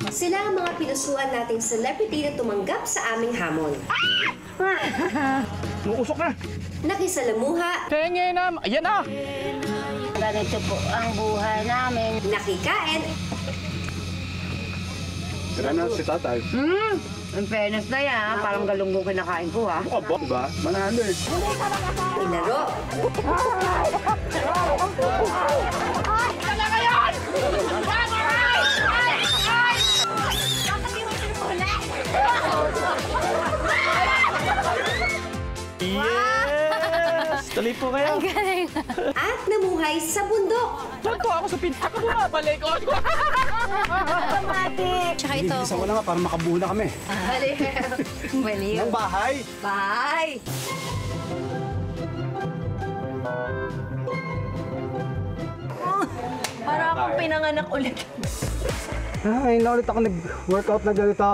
Sila ang mga pinusuan nating celebrity na tumanggap sa aming hamon. Usok na! Nakisalamuha. Tingin na! Ayan na! Ganito po ang buhay namin. Nakikain. Tira na si tatay. Ang fairness na yan, parang galunggong kinakain ko ha. Aba, diba? Manalo eh. Ilaro. Yes! Tuloy po kayo. At namuhay sa bundok. Saan po ako sa pinaka mo? Balik ko! Tsaka ito. Isa ko na nga para makabuo na kami. Baliw. Ang bahay. Bye! Para akong pinanganak ulit. Ay, na ulit ako nag-workout na ganito.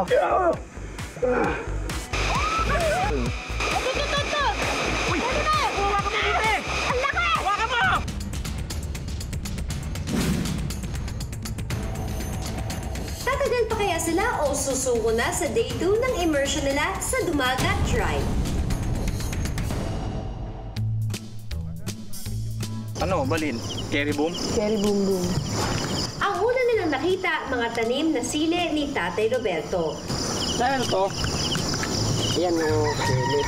Tatagal pa kaya sila o susuko na sa day 2 ng immersion nila sa Dumagat Tribe? Ano, balin? Cherry boom? Cherry boom boom. Ang una nilang nakita, mga tanim na sili ni Tatay Roberto. Saan to? Yan o, sili.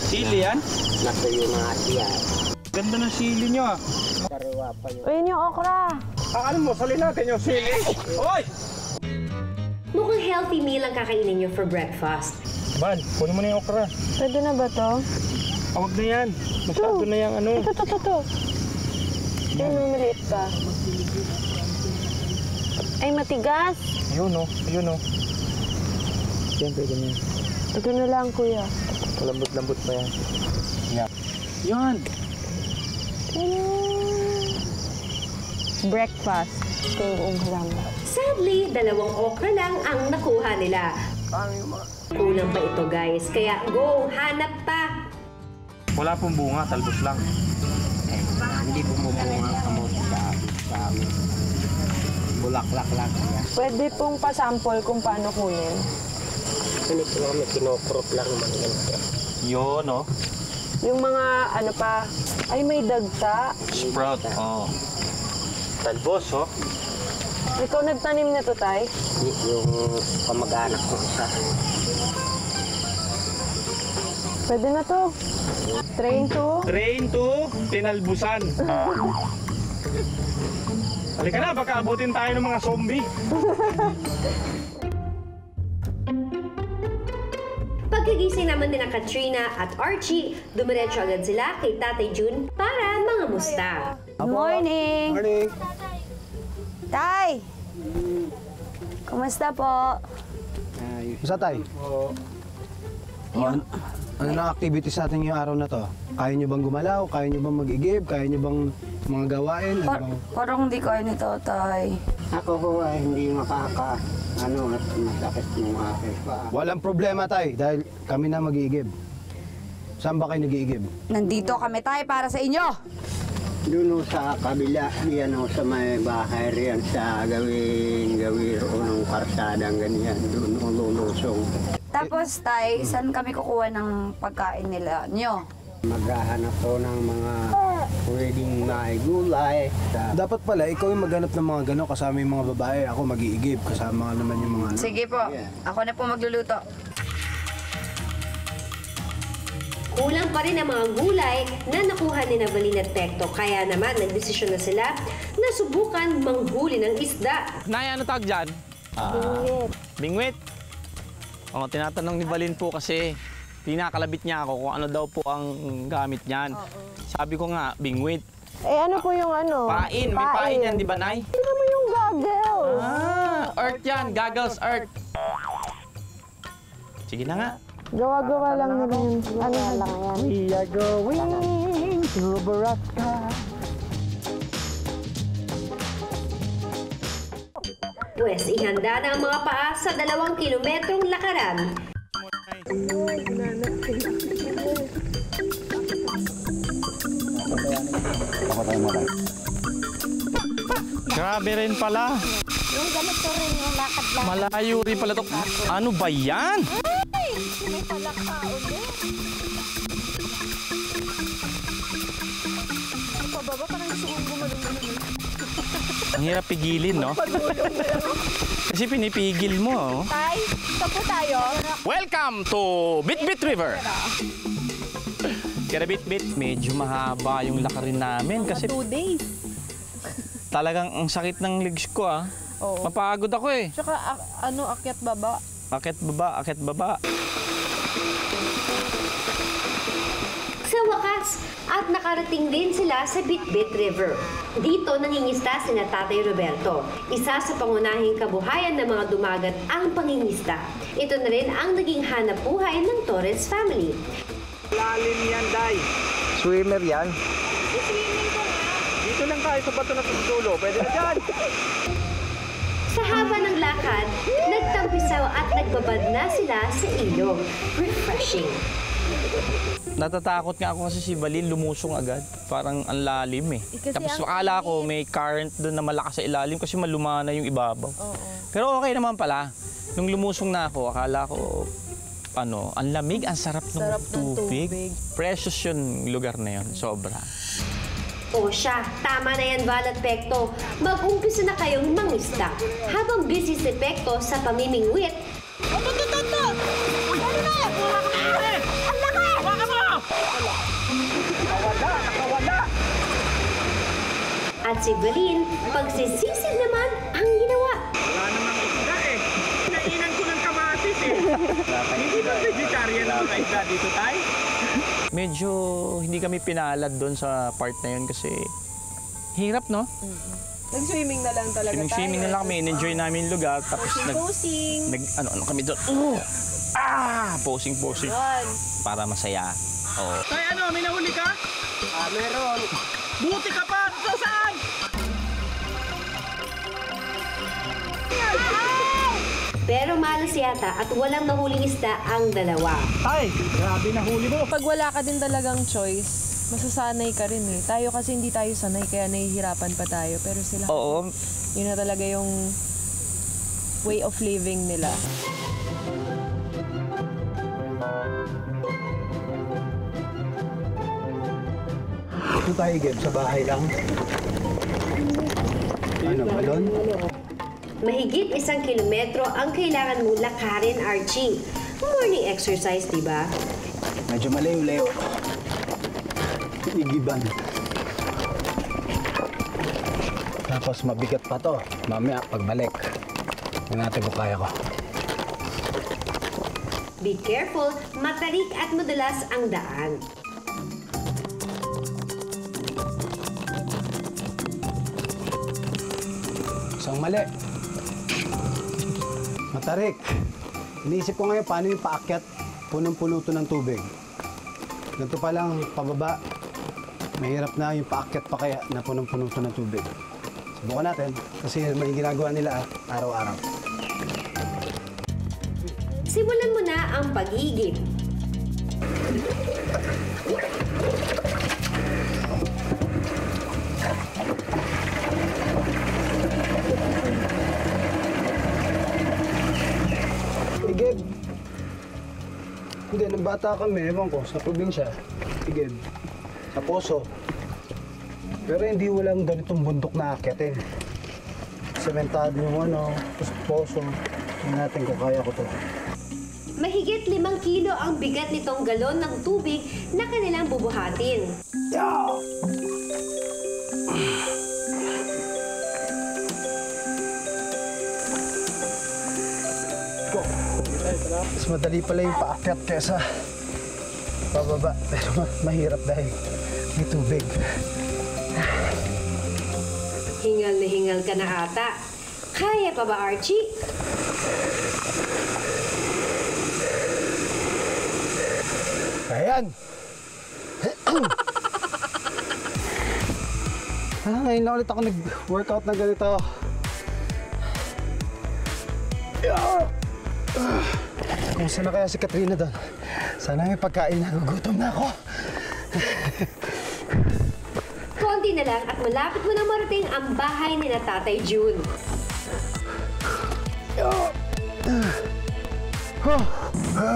Sili yan? Nasa yung mga siya. Ganda ng sili nyo ah. Kariwa pa yun. Ayun yung okra. Ano mo, salin natin yung sili. Hoy! Mukhang healthy meal ang kakainin nyo for breakfast. Man, kunin mo na yung okra. Pwede na ba to? Huwag na yan. Masyado na yung ano. Ito. Yung maliit pa. Ay, matigas. Yun oh, yun oh. Siyempre ganyan. Ito na lang, kuya. Malambot-lambot pa yan. Yan. Yan! Breakfast. Ito yung kasama. Sadly, 2 okra lang ang nakuha nila. Kulang pa ito guys, kaya go, hanap pa! Wala pong bunga, talbos lang. Hindi bumubuha ang kamote sa amin. Bulaklak lang. Pwede pong pasample kung paano kunin. Hindi ko kami kinokrop lang naman yan. Yun oh. Yung mga ano pa, ay may dagta. Sprout, oh. Talbos oh. Ikaw nagtanim na to, Tay? Yung kamag-anak ko isa. Pwede na to. Train to. Train to tinalbusan. Halika na, baka abutin tayo ng mga zombie. Pagkagising naman din ng Katrina at Archie, dumiretso agad sila kay Tatay Jun para mga musta. Morning! Morning. Tay! Kumusta po? Isa tay. Ano na activities natin yung araw na to? Kaya nyo bang gumalaw? Kaya nyo bang mag-igib? Kaya nyo bang mga gawain? Ano bang... Parang hindi kaya nito, Tay. Ako ho ay hindi masakit yung aking paa. Walang problema tay, dahil kami na mag-iigib. Saan ba kayo nag-iigib? Nandito kami, Tay, para sa inyo. Doon ho sa kabila, yan ho sa may bahay riyan sa gawin ng karsadang ganyan. Doon ho lulusong. Tapos, Tay, saan kami kukuha ng pagkain nila nyo? Maghahanap po ng mga pwedeng maigulay. Dapat pala, ikaw yung maghanap ng mga gano'n kasama yung mga babae. Ako mag-iigib, kasama naman yung mga... Sige po, ako na po magluluto. Kulang pa rin ang mga gulay na nakuha ni Navalin at Tecto, kaya naman nagdesisyon na sila na subukan manghuli ng isda. Nay, ano tawag dyan? Bingwit. Bingwit. O, tinatanong ni Balin po kasi pinakalabit niya ako kung ano daw po ang gamit niyan. Sabi ko nga, bingwit. Eh, ano po yung ano? Pain, may pain yan, di ba, Nay? Tingnan mo yung goggles. Earth yan, goggles, earth. Sige na nga. Gawa-gawa lang nila yun. Ano lang yan? We are going to Baraka. Pwes, ihanda na ang mga paa sa 2 kilometrong lakaran. Grabe rin pala. Yung ganito rin yung lakad lang. Malayo rin pala to. Ano ba yan? Ay! May palaka ulit. Ang pababa, parang gusto kong gumalong-gumalong. Ang hirap pigilin, no? Kasi pinipigil mo, oh. Tay, ito po tayo. Welcome to Bitbit River. Kaya Bitbit, medyo mahaba yung lakarin namin kasi 2 days. talagang ang sakit ng legs ko, ah. Oo. Mapagod ako eh. Tsaka akyat baba. Akit baba, akit baba. Sa wakas, at nakarating din sila sa Bitbit River. Dito nangingista sina Tatay Roberto. Isa sa pangunahing kabuhayan ng mga dumagat ang pangingista. Ito na rin ang naging hanap buhay ng Torres family. Lalim yan, Day. Swimmer yan. Dito lang tayo sa bato na dulo. Pwede na dyan. Sa haba ng lakad, nagtampisaw at nagbabad na sila sa ilog. Refreshing. Natatakot nga ako kasi si Balin lumusong agad. Parang ang lalim eh. Kasi Tapos ang akala ko may current doon na malakas sa ilalim kasi malumana yung ibabaw. Oo. Pero okay naman pala. Nung lumusong na ako, akala ko ang lamig, ang sarap ng Sarap ng tubig. tubig. Precious yung lugar na yun, sobra. O siya, tama na yan, Val at Pekto. Mag-umpisa na kayong mangista. Habang busy si Pekto sa pamimingwit, at si Balin, pagsisisid naman ang ginawa. Wala namang isda eh. Kinainan ko ng kamatis eh. Hindi ba vegetarian ang mga isda dito, Tay? Medyo hindi kami pinalad doon sa part na yun kasi hirap, no? Nag-swimming na lang talaga tayo. Swimming na lang kami, enjoy namin yung lugar. Tapos Posing. ano kami doon. Posing. Yan. Para masaya. Oo. Tay, may nahuli ka? Meron. Buti ka pa! Saan? Pero malas yata at walang nahuling isda ang dalawa. Tay, grabe nahuli mo. Pag wala ka din talagang choice, masasanay ka rin eh. Tayo kasi hindi tayo sanay, kaya nahihirapan pa tayo. Pero sila, Oo. yun na talaga yung way of living nila. Ito tayo, Geb, sa bahay lang. Ano, balon? Mahigit 1 kilometro ang kailangan mong lakarin, Archie. Morning exercise, di ba? Medyo malayo-layo. Igiban. Tapos mabigat pa to. Mamaya, pagbalik. Yung natin kung kaya ko. Be careful, matarik at madulas ang daan. Isang mali. Matarik. Iniisip ko ngayon paano yung paakyat. Punong-puno to ng tubig. Ganito pa lang, pababa. Mahirap na yung paakyat pa kaya na punong-puno to ng tubig. Subukan natin kasi may ginagawa nila araw-araw. Simulan mo na ang pag-igib. Igib. Hindi, nung bata kami, ewan ko, sa probinsya. Igib. Sa poso. Pero hindi walang ganitong bundok na akyatin. Sementado yung tapos poso. Tingnan natin kung kaya ko to. Mahigit 5 kilo ang bigat nitong galon ng tubig na kanilang bubuhatin. Mas madali pala yung paakyat kesa pababa. Pero mahirap dahil may tubig. Hingal na hingal ka na ata. Kaya pa ba, Archie? Ayan! Ngayon na ulit ako nag-workout na ganito. Kung saan na kaya si Katrina doon? Sana may pagkain na, gugutom na ako. Konti na lang at malapit mo na marating ang bahay ni na Tatay June.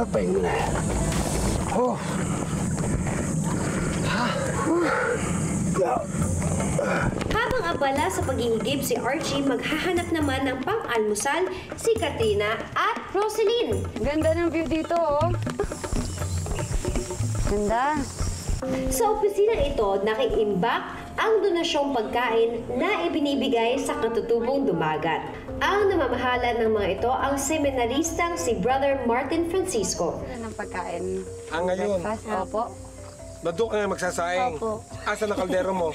Pahinga na. Habang abala sa paghihigib si Archie, maghahanap naman ng pang-almusal si Katrina at Roselyn. Ganda ng view dito, oh. Ganda. Sa opisinang ito, naki-imbak ang donasyong pagkain na ibinibigay sa katutubong dumagat. Ang namamahala ng mga ito ang seminaristang si Brother Martin Francisco. Ano ng pagkain? Ngayon, Breakfast? Opo. doon ka na magsasaing. Opo. Asa na kaldero mo?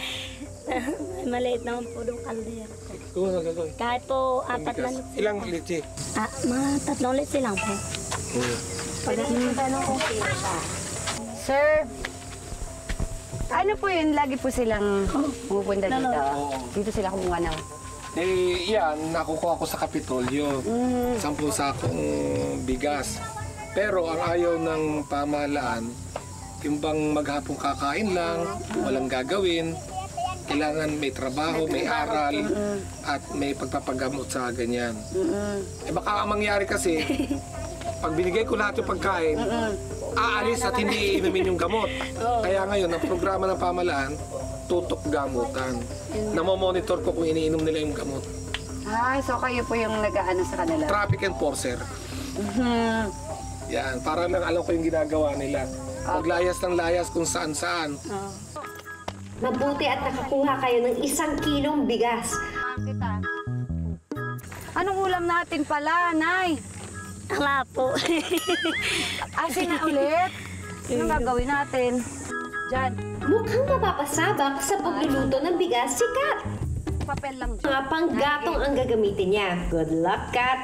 Maliit naman po yung kaldero. Gawin. Kahit po apat na Ilang litsi? mga 3 litsi lang po. Sir, ano po yun? Lagi po silang pupunta dito. Dito sila kumuha ng... Yan, nakukuha ko sa Kapitolyo. 10 sakong bigas. Pero ang ayaw ng pamahalaan, yung bang maghapong kakain lang, walang gagawin, kailangan may trabaho, may aral, at may pagpapagamot sa ganyan. Baka ang mangyari kasi, pag binigay ko lahat yung pagkain, aalis at hindi iinumin yung gamot. Kaya ngayon, ang programa ng pamahalaan, tutok gamutan. Namomonitor ko kung iniinom nila yung gamot. Ay, so kayo po yung nag-aano sa kanila? Traffic enforcer. Yan, para lang alam ko yung ginagawa nila. Maglayas ng layas kung saan-saan. Mabuti at nakakuha kayo ng 1 kilong bigas. Anong ulam natin pala, Nay? Wala po. Asin na ulit? Anong gagawin natin? Diyan. Mukhang mapapasabak sa pagluluto ng bigas si Kat. Papel lang dyan. Mga panggatong ang gagamitin niya. Good luck, Kat!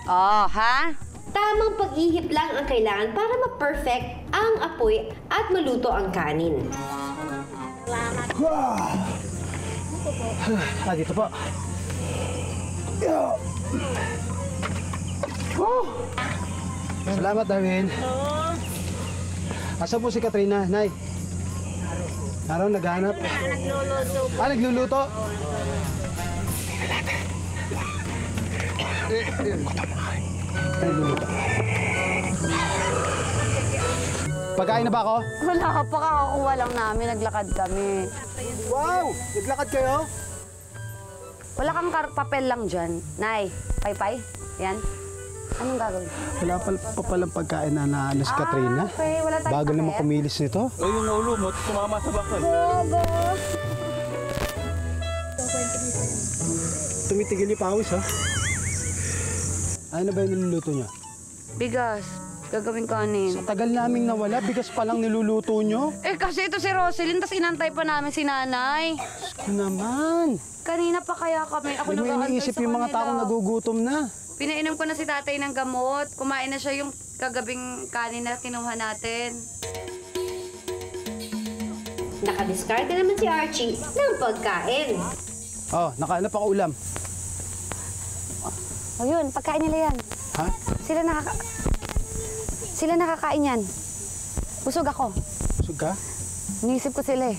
Oh, ha? Tamang pag-ihip lang ang kailangan para ma-perfect ang apoy at maluto ang kanin. Dito po. Salamat, Darwin. Asa po si Katrina, Nay? Araw, naghahanap? Nagluluto. Nagluluto? Nagluluto. Pagkain na ba ako? Wala pa, kakakuha lang namin. Naglakad kami. Wow! Naglakad kayo? Wala kang papel lang dyan. Nay, pay-pay? Yan. Anong gagawin? Wala pa palang pagkain na naalas Katrina. Okay, wala tayong Bagal naman papel. kumilis nito. O yung naulumot, sumama sa bakal. Tumitigil yung pawis, ha? Ano ba yung niluluto niya? Bigas. Gagawin kanin. Sa tagal naming nawala, bigas pa lang niluluto niyo. Eh, kasi ito si Roselyn, tapos inantay pa namin si nanay. Ano naman? Kanina pa kaya kami. Ako Hindi mo nag-aantay iniisip sa yung mga kanila. taong nagugutom na. Pinainom ko na si tatay ng gamot. Kumain na siya yung kagabing kanin na kinuha natin. Nakadiskarte naman si Archie ng pagkain. Oh, nakahanap ako ulam. O yun, pagkain nila yan. Ha? Sila nakakain yan. Busog ako. Busog ka? Iniisip ko sila eh.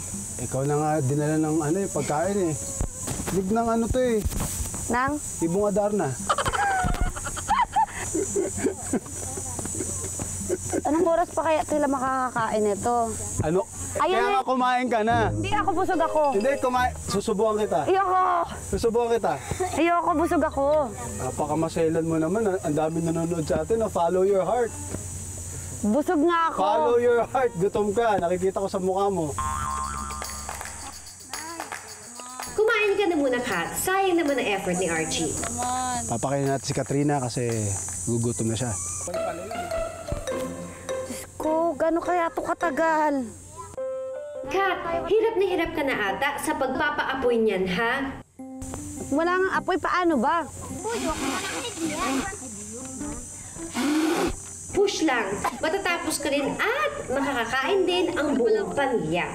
Ikaw na nga dinala ng pagkain eh. Lig ng to eh. Nang? Ibong Adarna. Anong oras pa kaya sila makakakain nito? Ano? Ayun Kaya eh. nga kumain ka na. Hindi ako, busog ako. Hindi, kumain. Susubukan kita. Ayoko! Susubukan kita. Ayoko, busog ako. Napakamaselan mo naman. Ang dami nanonood sa atin. Follow your heart. Busog nga ako. Follow your heart. Gutom ka. Nakikita ko sa mukha mo. Kumain ka na muna, Kat. Sayang naman ang effort ni Archie. Papakainin natin si Katrina kasi gugutom na siya. Ko, gano'n kaya ito katagal? Kat, hirap na hirap ka na ata sa pagpapaapoy niyan, ha? Wala nga apoy, paano ba? Push lang. Matatapos ka rin at makakakain din ang buong pamilya.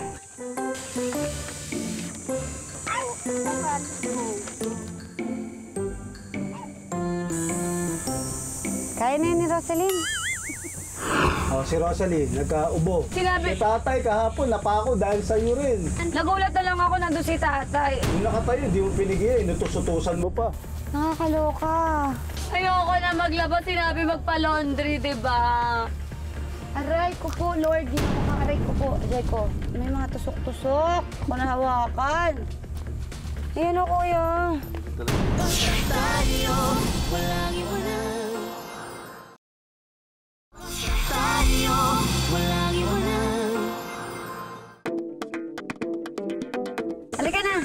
Kaya na yun ni Roselyn. Oh, si Rosalie, nagkaubo. Sinabi- Si tatay kahapon, napako dahil sa'yo rin. Nagulat na lang ako nandun si tatay. Yung nakatayo, di mo pinigyan, inutos-utusan mo pa. Nakakaloka. Ayoko na maglaba, sinabi magpa-laundry, di ba? Aray ko po, Lord. Aray ko po. Aray ko. May mga tusok-tusok. Ako na hawakan. Ayan o, kuya. Halika na.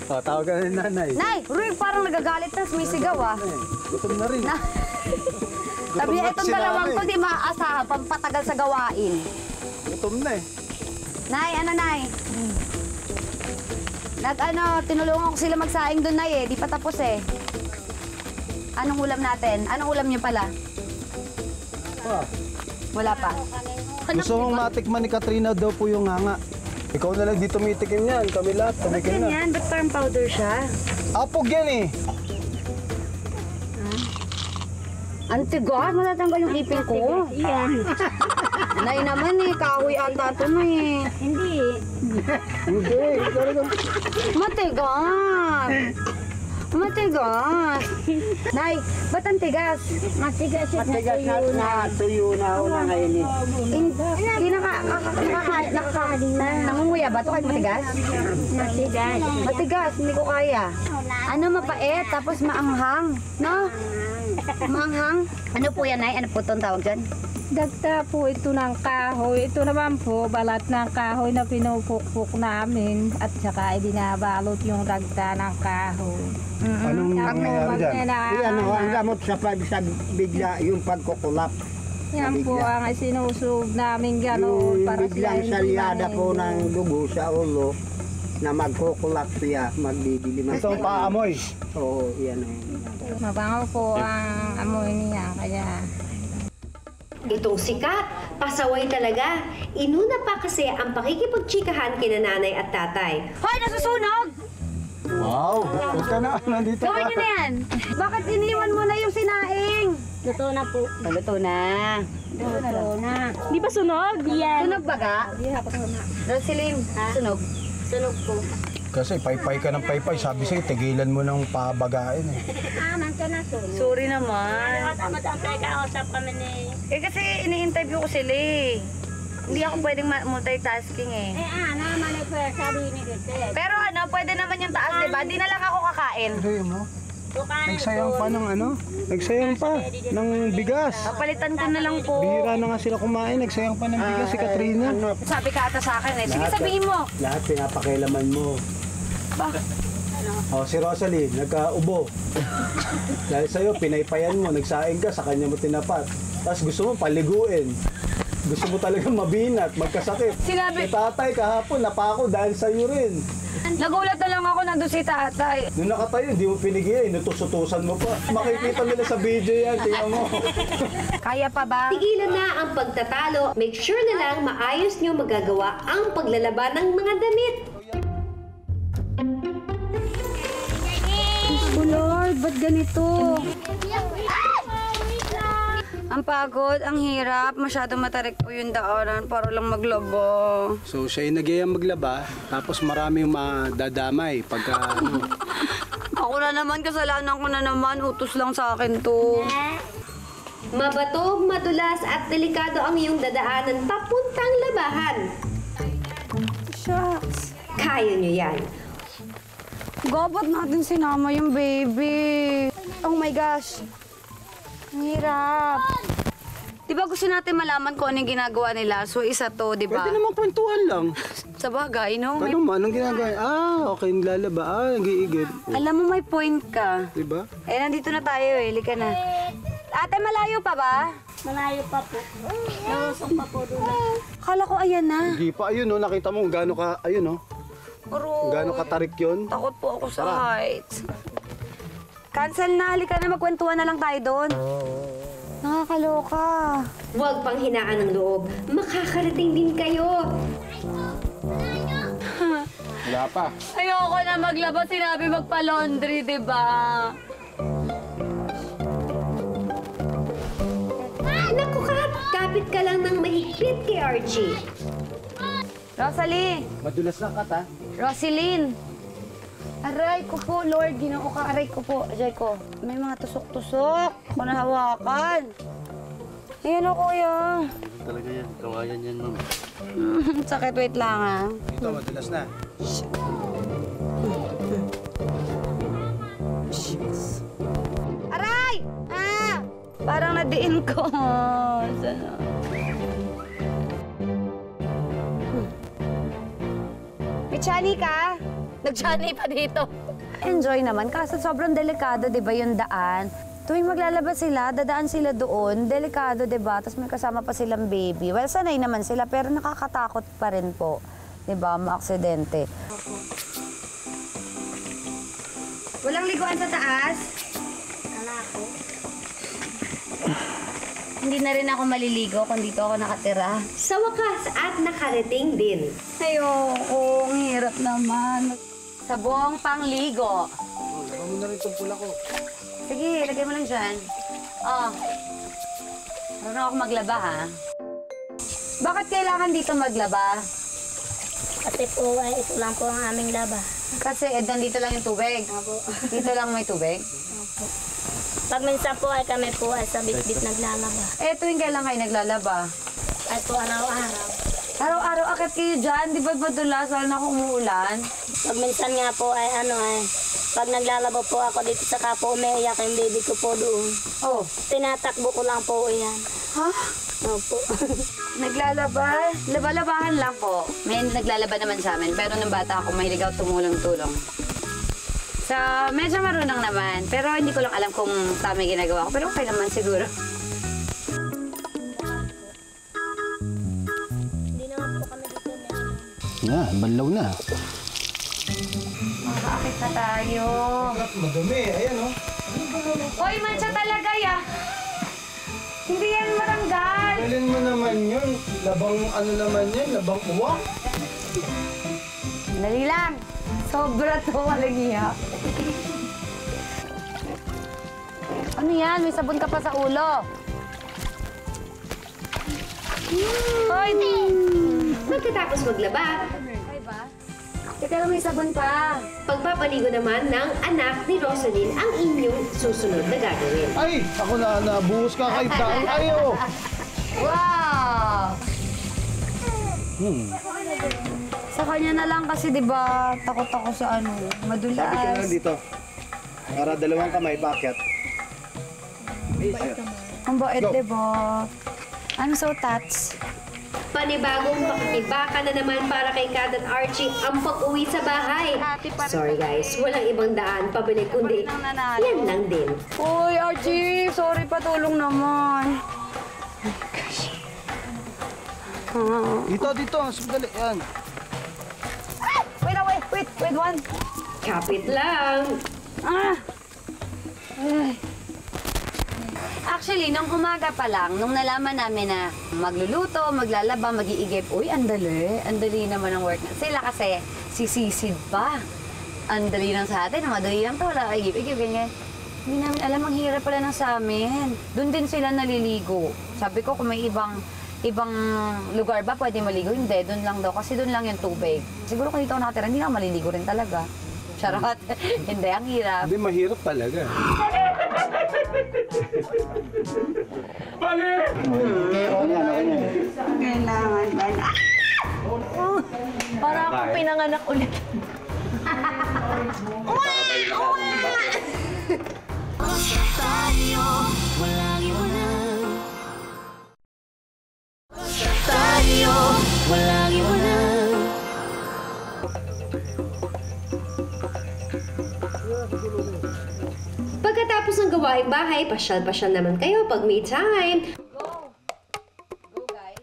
Oh, tawagan ni nanay. Nay, Ruy, parang nagagalit na. Sumisigaw, ah. Gutom na rin. Na. Sabi niya, na itong si dalawang nanay. to, di maaasahan. Pampatagal sa gawain. Gutom na eh. Nay, ano, Nay? Tinulungan ko sila magsaing doon, Nay, eh. Di pa tapos, eh. Anong ulam natin? Anong ulam niyo pala? Wala pa. Gusto mong matikman ni Katrina daw po yung nganga. Ikaw na lang dito mitikim yan. Kami lahat, tumikim na. Ba't farm powder siya? Apog yan eh. Antigas, matatanggal yung ipin ko. Yan. Nay naman eh, kahoy ata ito na eh. Hindi. Hindi, talagang... Matigas! Matigas! Nay, ba't ang tigas? Matigas at Matigas na tuyo na ako na ngayon eh. Hindi nangunguya ba ito kahit matigas? Matigas. Matigas, hindi ko kaya. Ano mapait, tapos maanghang, no? Maanghang? Ano po yan, Nay? Ano po itong tawag dyan? Dagta po ito ng kahoy. Ito naman po, balat ng kahoy na pinupukpuk namin at saka ibinabalot yung dagta ng kahoy. Anong nangyayari dyan? Yan o, ang gamot sa bigla, yung pagkukulap. Yan po ang sinusog namin gano'n. Yung biglang salyada po ng dugo sa ulo na magkukulap siya, magdidilim. Ito ang paamoy. Oo, yan o. Mabango po ang amoy niya. Kaya Itong sikat, pasaway talaga. Inuna pa kasi ang pakikipagtsikahan kina nanay at tatay. Hoy, nasusunog! Wow, ba't ka na? Nandito Gawin ka. niyo na yan! Bakit iniwan mo na yung sinaing? Luto na po. Luto na. Luto na. di ba sunog? Yan. Sunog ba ka? Rosaline, sunog. Sunog po. Kasi paypay ka ng paypay. Sabi sa'yo, tigilan mo ng pabagain eh. Nandiyan na sunog. Sorry naman. Madam, kausap kami ni... Eh kasi ini-interview ko sila eh. Hindi ako pwedeng multitasking eh. naman ay sabi ni Gete. Pero ano, pwede naman yung taas, di ba? Di na lang ako kakain. Sayo mo. Nagsayang pa ng ano? Nagsayang pa ng bigas. Papalitan ko na lang po. Bihira na nga sila kumain. Nagsayang pa ng bigas si Katrina. Sabi ka ata sa akin eh. Sige, sabihin mo. Lahat pinapakialaman mo. Ba? Oh, si Rosalie, nagkaubo. Dahil sa'yo, pinaypayan mo, nagsaing ka, sa kanya mo tinapat. Tapos gusto mo paliguin. Gusto mo talagang mabinat, magkasakit. Sinabi- Si tatay kahapon, napako dahil sa'yo rin. Nagulat na lang ako nandun si tatay. Nung nakatayo, hindi mo pinigyan, inutos-utusan mo pa. Makikita nila sa video yan, tingnan mo. Kaya pa ba? Tigilan na ang pagtatalo. Make sure na lang maayos nyo magagawa ang paglalaban ng mga damit. Oh Lord, ba't ganito? Ang pagod, ang hirap. Masyado matarik po yung daanan para lang maglaba. So siya yung nagyayang maglaba, tapos marami yung madadamay pagka ano. Ako na naman, kasalanan ko na naman. Utos lang sa akin to. Mabato, madulas at delikado ang iyong dadaanan papuntang labahan. Shucks. Kaya nyo yan. Gabat natin sinama yung baby. Oh my gosh. Ang hirap. Di ba gusto natin malaman kung anong ginagawa nila? So isa to, di ba? Pwede naman kwentuhan lang. Sa bagay, no? May- Ano mo, anong ginagawa? Okay, naglalaba. Nag-iigib. alam mo, may point ka. Diba? Eh, nandito na tayo eh. Lika na. Ate, malayo pa ba? Malayo pa po. Nalusong pa po doon. Akala ko ayan na. Hindi pa, ayun no, nakita mo gaano ka, ayun no. Pero Gaano katarik yun. takot po ako sa heights. Cancel na. Halika na. Magkwentuhan na lang tayo doon. Nakakaloka. Huwag pang hinaan ng loob. Makakarating din kayo. Wala pa. Ayoko na maglaba. Sinabi magpa-laundry, di ba? Naku, Kat! Kumapit ka lang ng mahigpit kay Archie. Rosalie! Madulas na kata. Rosaline! Aray ko po, Lord. Ginoo ka, aray ko po. Ajay ko, may mga tusok-tusok. Ako nahawakan. Ayan o, kuya. Talaga yan, kawayan yan, ma'am. Sakit, wait lang ha. Ito, madulas na. Aray! Ah! Parang nadiin ko. Sana. May chani ka? Nag-chani pa dito. Enjoy naman. Kaso sobrang delikado, di ba, yung daan? Tuwing maglalabas sila, dadaan sila doon. Delikado, di ba? Tapos may kasama pa silang baby. Well, sanay naman sila, pero nakakatakot pa rin po. Di ba? Maaksidente. Walang liguan sa taas? Hindi na rin ako maliligo kung dito ako nakatira. Sa wakas at nakarating din. Ayoko, ang hirap naman. Sabong pangligo. Lagyan mo na rin itong pula ko. Sige, lagay mo lang dyan. Oh. Marunong ako maglaba, ha? Bakit kailangan dito maglaba? Kasi po, ay ito lang po ang aming laba. Kasi nandito lang yung tubig. Dito lang may tubig. Pag minsan po ay kami po ay sa bit-bit naglalaba. Eh, tuwing kailan kayo naglalaba? Ay po araw-araw. Araw-araw akit kayo dyan. Di ba madulas? Lalo na kung umuulan. Pag minsan nga po ay pag naglalaba po ako dito sa kapo, umiiyak yung baby ko po doon. Oh. Tinatakbo ko lang po yan. Ha? Opo. Naglalaba? Laba-labahan lang po. May naglalaba naman sa amin. Pero nung bata ako, mahilig ako tumulong-tulong. So, medyo marunong naman. Pero hindi ko lang alam kung tama yung ginagawa ko. Pero okay naman siguro. Hindi naman po kami dito na. Nga, banlaw na. Makakakit na tayo. Madumi, ayan oh. Hoy, mancha talaga ya. Hindi yan maranggal. Galin mo naman yun. Labang ano naman yun, labang uwak. Dali lang. Sobra to, walang iya. Ano yan? May sabon ka pa sa ulo. Hoy! Pagkatapos maglaba, Teka lang, may sabon pa. pagpapaligo naman ng anak ni Rosaline ang inyong susunod na gagawin. Ay, ako na nabuhos ka kay Daan. Ayo! Wow! Sa kanya na lang kasi, di ba, takot ako sa ano, madulas. Sabi ko na dito. Para dalawang kamay, bakit? Ang bait, di ba? I'm so touched. Panibagong pakikibaka na naman para kay Kat at Archie ang pag-uwi sa bahay. Sorry guys, walang ibang daan pabalik kundi yan lang din. Uy, Archie! Sorry, patulong naman. Dito. Sandali. Yan. Wait, one. Kapit lang. Actually, nung umaga pa lang, nung nalaman namin na magluluto, maglalaba, mag-iigip, uy, andali naman ang work na. Sila kasi, sisisid pa. Andali lang sa atin, madali lang to, wala igip-igip, ganyan. Hindi namin alam, ang hirap pala ng sa amin. Doon din sila naliligo. Sabi ko, kung may ibang lugar ba pwede maligo? Hindi, doon lang daw, kasi doon lang yung tubig. Siguro kung dito ako nakatira, hindi na ako maliligo rin talaga. Charot. Hindi, ang hirap. Hindi, mahirap talaga. Kailangan ba na? Para ako pinanganak ulit. Pagkatapos ng gawaing bahay, pasyal-pasyal naman kayo pag may time. Go, guys.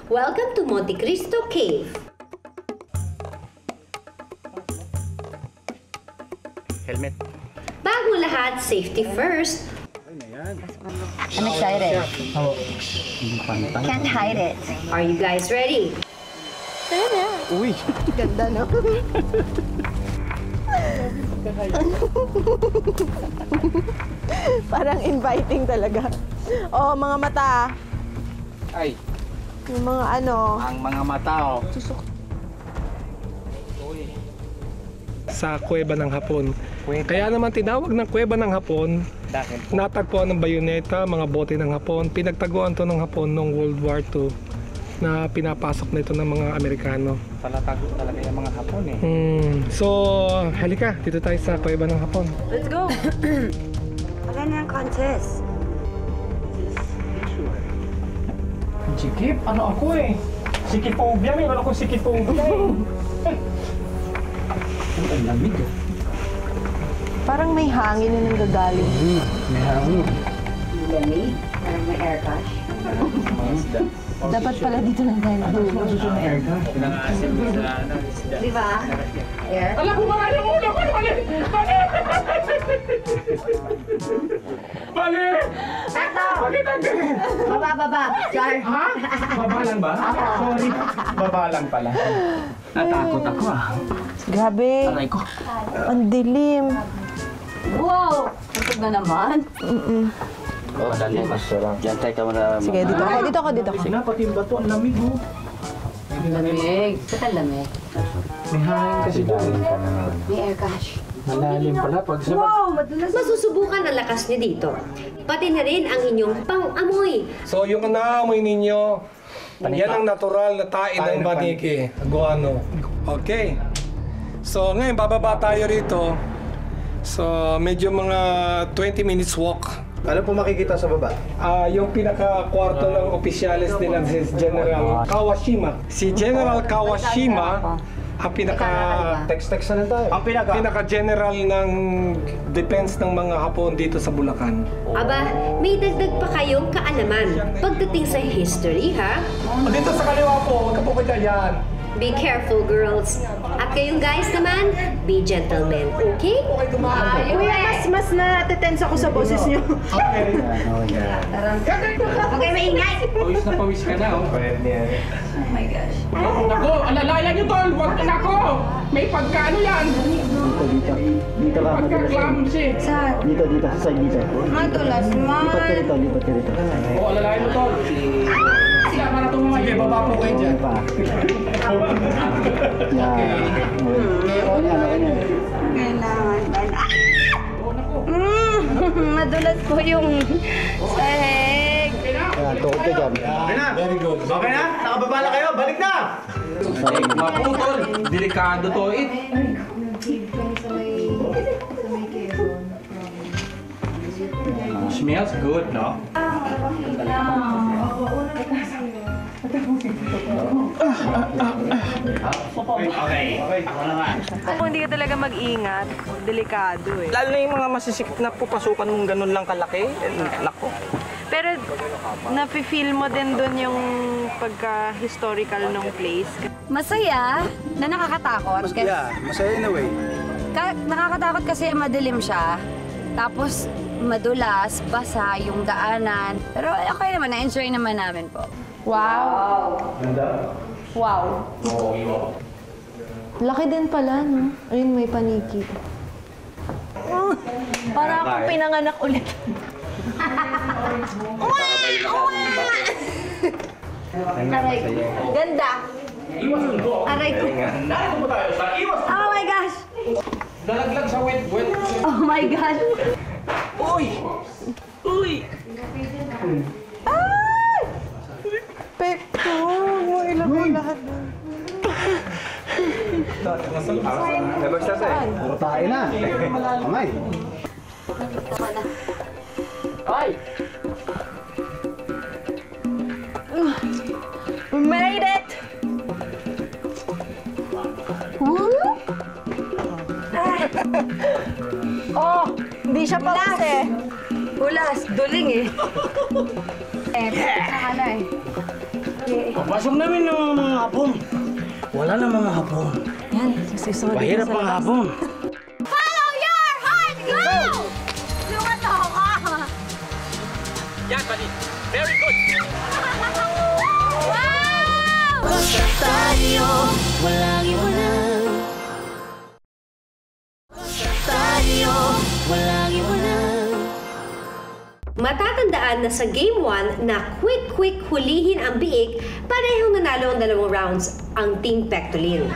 Welcome to Monte Cristo Cave. Helmet. Bago lahat, safety first. I'm excited. Can't hide it. Are you guys ready? Uy! Ganda, no? Parang inviting talaga. Oh, mga mata. Ay, Yung mga ano. ang mga mata, oh. Sa Kuweba ng Hapon. Kaya naman tinawag ng Kuweba ng Hapon, natagpuan ng bayoneta, mga bote ng Hapon. Pinagtaguan to ng Hapon noong World War II na pinapasok na ito ng mga Amerikano. Palatago talaga yung mga Hapon eh. So, halika, dito tayo sa Kuweba ng Hapon. Let's go! Wala na ang contest. Sikip? Ano ako eh? Sikiphobia, mayroon akong sikiphobia eh. Ang lamig eh. Parang may hangin na nanggagaling. May hangin. Lamig? Parang may air cash. Dapat pala dito lang tayo. Di ba? Air? Alam ko ba yung ulo ko? Mali! Mali! Bakit ang ganun? Baba. Char. Ha? Baba lang ba? Sorry. Baba lang pala. Natakot ako ah. Grabe. Aray ko. Ang dilim. Wow! Pusog na naman. Oh, dali, masarap. Diyan tayo ka muna. Sige, dito ako. Kasi nga pati yung bato, ang lamig mo. Lamig. Ba't ang lamig? May hangin kasi doon. May air cash. Malalim pala pag sa... Wow! Madulas. Masusubukan ang lakas niyo dito. Pati na rin ang inyong pang-amoy. So, yung naamoy ninyo, yan ang natural na tain ng paniki. Guano. Okay. So, ngayon, bababa tayo rito. So, medyo mga 20 minutes walk. Ano po makikita sa baba? Yung pinaka-kwarto ng opisyalis nila si General Kawashima. Si General Kawashima, ang Text na lang tayo. pinaka-general ng defense ng mga Hapon dito sa Bulacan. Aba, may dagdag pa kayong kaalaman pagdating sa history, ha? Dito sa kaliwa po, huwag ka po yan. Be careful, girls. At kayong guys naman, be gentlemen, okay? Kuya, mas na-tense ako sa boses niyo. Okay. Okay, maingay! Pawis na pawis ka na, oh. Oh my gosh. Nako, alalayan nyo, tol! Wag nako! May pagkaano yan! Dito ka, Pagka-clumsy! Dito, sa side dito. Madulas man. Lipat ka rito. Oo, alalayan mo, tol! Sila para itong mga... Sige, baba po kayo dyan. Pa. Yan. Ano? Kailangan ba na? Madulas po yung sahig. Yan, tukod ka dyan. Very good. Okay na? Nakababa na kayo? Balik na! Maputol! Delikado to, eh! Smells good, no? Kung hindi ka talaga mag-ingat, delikado eh. Lalo na yung mga masisikip na pupasukan mong ganun lang kalaki. Nako. Pero nafe-feel mo din dun yung pagka-historical ng place. Masaya na nakakatakot. Kasi, masaya in a way. nakakatakot kasi madilim siya. Tapos madulas, basa yung daanan. Pero okay naman, na-enjoy naman namin po. Wow! Wow! Laki din pala, no? Ayun, may paniki. Para akong pinanganak ulit. Aray ko. Ganda. Aray ko. Oh my gosh. Dalaglag sa wet. Oh my gosh. Uy! Ay! Pekto! Mo ilang mo lahat doon. Puro tayo na. Kamay. Ay! We made it! Oh! Hindi siya paus eh. Hulas. Duling eh. Saka na eh. Pasok namin ng mga Hapon. Wala na mga Hapon. Yan, susunod Mahirap ang Hapon. Follow your heart! Go! Lumato ka! Yan, buddy. Very good. Wow! Basta tayo, walang iwanan. Basta tayo. Tatandaan na sa Game 1 na quick hulihin ang biik, parehong nanalo ang 2 rounds ang Team Pectolin.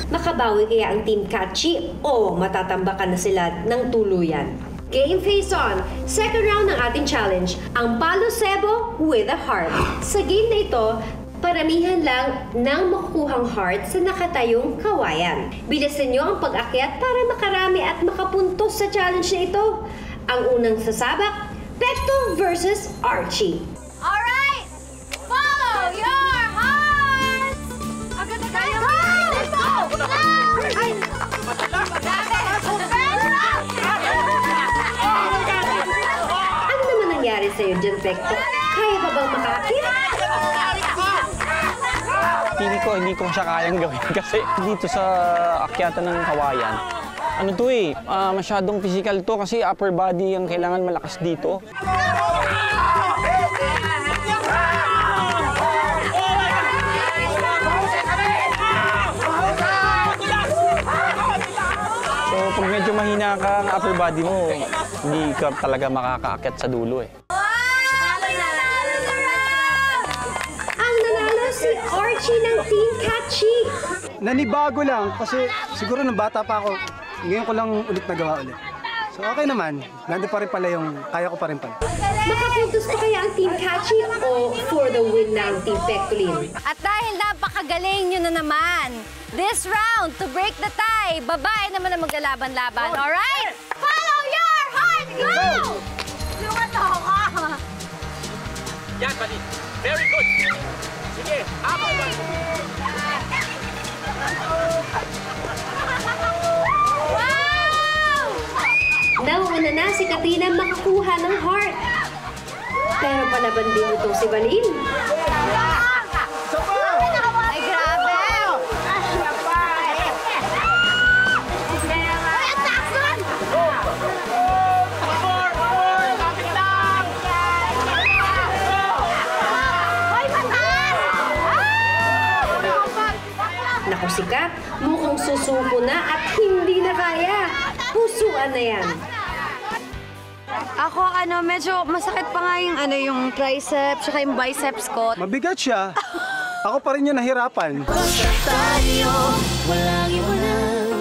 Makabawi kaya ang Team Catchy o matatambakan na sila ng tuluyan? Game face on! Second round ng ating challenge, ang Palo Cebo with a Heart. Sa game na ito, paramihan lang ng makukuhang heart sa nakatayong kawayan. Bilisan nyo ang pag-akyat para makarami at makapuntos sa challenge na ito. Ang unang sasabak, Pecto versus Archie. Alright! Follow your heart! Agad na tayo! Let's go! Ay! Ano naman nangyari sa'yo dyan, Pecto? Kaya pa bang makakit? Pili ko, hindi ko siya kayang gawin kasi dito sa akyatan ng kawayan, ano to masyadong physical to kasi upper body ang kailangan malakas dito. So pag medyo mahina ka ang upper body mo, hindi ka talaga makakaakyat sa dulo Si Archie ng Team Catchy. Nanibago lang kasi siguro nung bata pa ako, ngayon ko lang ulit nagawa ulit. So okay naman, nandun pa rin pala yung kaya ko pa rin pala. Makapuntos pa kaya ang Team Catchy o for the win ng Team Pectolin? At dahil napakagaling nyo na naman, this round, to break the tie, babae naman ang maglalaban-laban. Alright? Follow your heart! Go! Lumataw ka! Yan, buddy. Very good. Sige, ako. Wow! Nauuna na si Katrina makakuha ng heart. Pero palaban din itong si Valin. Ay, grabe! Ay, ang taas nun! Ay, mataas! Naku si Kat, mukhang susuko na at hindi na kaya. Pusuan na yan. Ako, medyo masakit pa nga yung triceps, tsaka yung biceps ko. Mabigat siya. Ako pa rin yung nahirapan. Tayo, walang iwanan.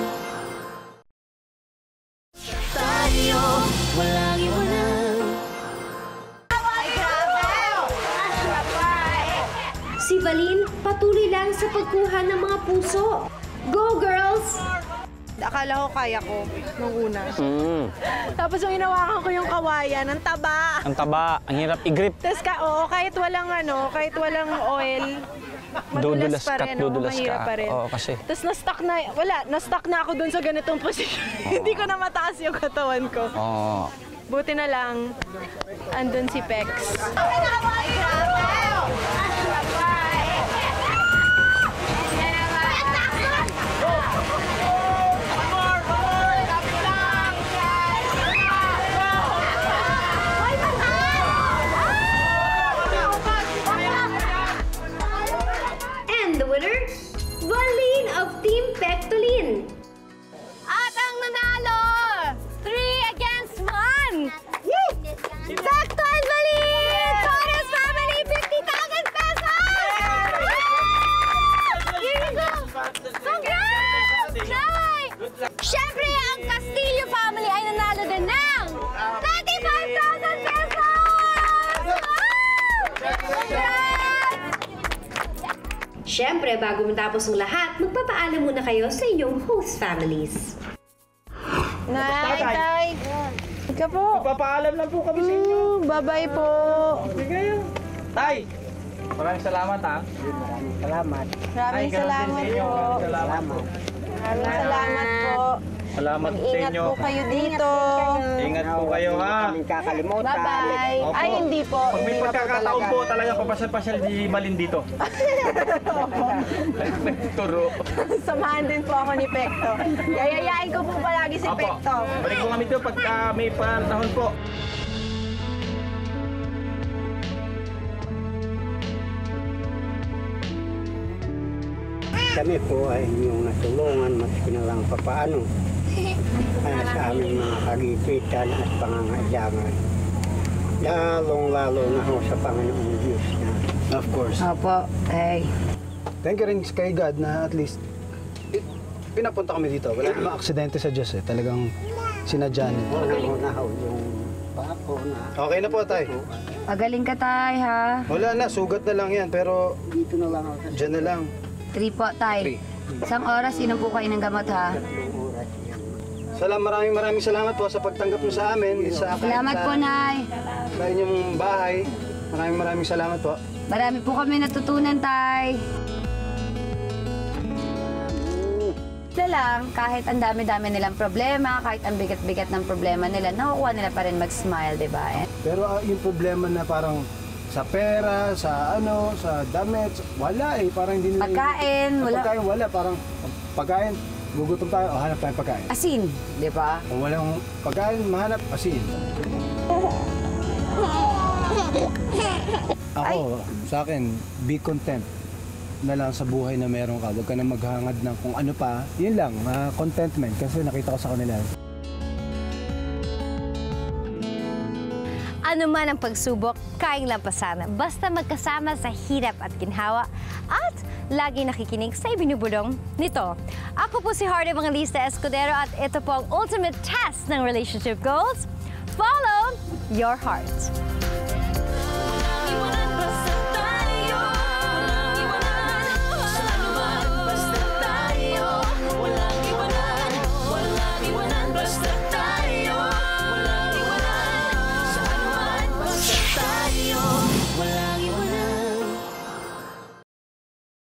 Tayo, walang iwanan. Ay, grabe! Si Valin patuloy lang sa pagkuha ng mga puso. Go girls! Akala ko kaya ko nung una. Tapos yung hinawakan ko yung kawayan, ang taba. Ang taba, ang hirap i-grip. Tapos kahit walang oil, madulas pa rin, mahirap pa rin. Oo, kasi. Tapos na-stuck na ako dun sa ganitong posisyon. Hindi ko na mataas yung katawan ko. Oo. Buti na lang, andun si Pex. Ay, grabe! And the winner, Valin of Team Pectolin. At ang nanalo, 3 against 1. Pecto and Valin! Torres family, 50,000 pesos! Here you go! Congrats! Nay! Siyempre, ang Castillo family ay nanalo din ng 35,000 pesos! Congrats! Siyempre, bago matapos ang lahat, magpapaalam muna kayo sa inyong host families. Nay, tay! Ika po. Magpapaalam lang po kami sa inyo. Bye-bye po. Sige. Tay, maraming salamat ha. Salamat. Maraming salamat po. Salamat. Maraming salamat po. Salamat sa Ingat inyo. po kayo dito. Ingat po kayo ha. Kaming kakalimutan. Bye-bye. Opo. Ay, hindi po. Pag may Hindi na po pagkakataon talaga. po, talaga papasyal-pasyal di Malin dito. Turo. Samahan din po ako ni Pecto. Yayayain ko po palagi si Opo. Pecto. Balik po kami dito pag may panahon po. Kami po ay inyong natulungan maski na lang papaano. sa aming mga kagipitan at pangangailangan. Lalong-lalo na ho sa Panginoong Diyos na. Of course. Opo, ay. Thank you rin kay God na at least pinapunta kami dito. Wala namang aksidente sa Diyos eh. Talagang sinadya niya. Una ho yung bako na. Okay na po, tay. Pagaling ka, tay, ha? Wala na, sugat na lang yan. Pero Dito na lang ako. dyan na lang. 3 po, tay. Isang oras, inom po kayo ng gamot, ha? Maraming salamat po sa pagtanggap niyo sa amin. Sa akin, Salamat po, nay. Sa inyong bahay. Maraming salamat po. Marami po kami natutunan, tay. Ito lang, kahit ang dami-dami nilang problema, kahit ang bigat-bigat ng problema nila, nakukuha nila pa rin mag-smile, di ba? Pero yung problema na parang sa pera, sa sa damit, wala eh. Parang hindi nila... Pagkain, wala. Pagkain, wala. Parang pagkain, gugutom tayo, hanap tayo pagkain. Asin, di ba? Kung walang pagkain, mahanap asin. Ako, sa akin, be content na lang sa buhay na meron ka. Huwag ka na maghangad ng kung ano pa. Yun lang, contentment. Kasi nakita ko sa kanila. Ano man ang pagsubok, kayang lampasan. Basta magkasama sa hirap at ginhawa at lagi nakikinig sa ibinubulong nito. Ako po si Heart Evangelista Escudero at ito po ang ultimate test ng relationship goals. Follow your heart.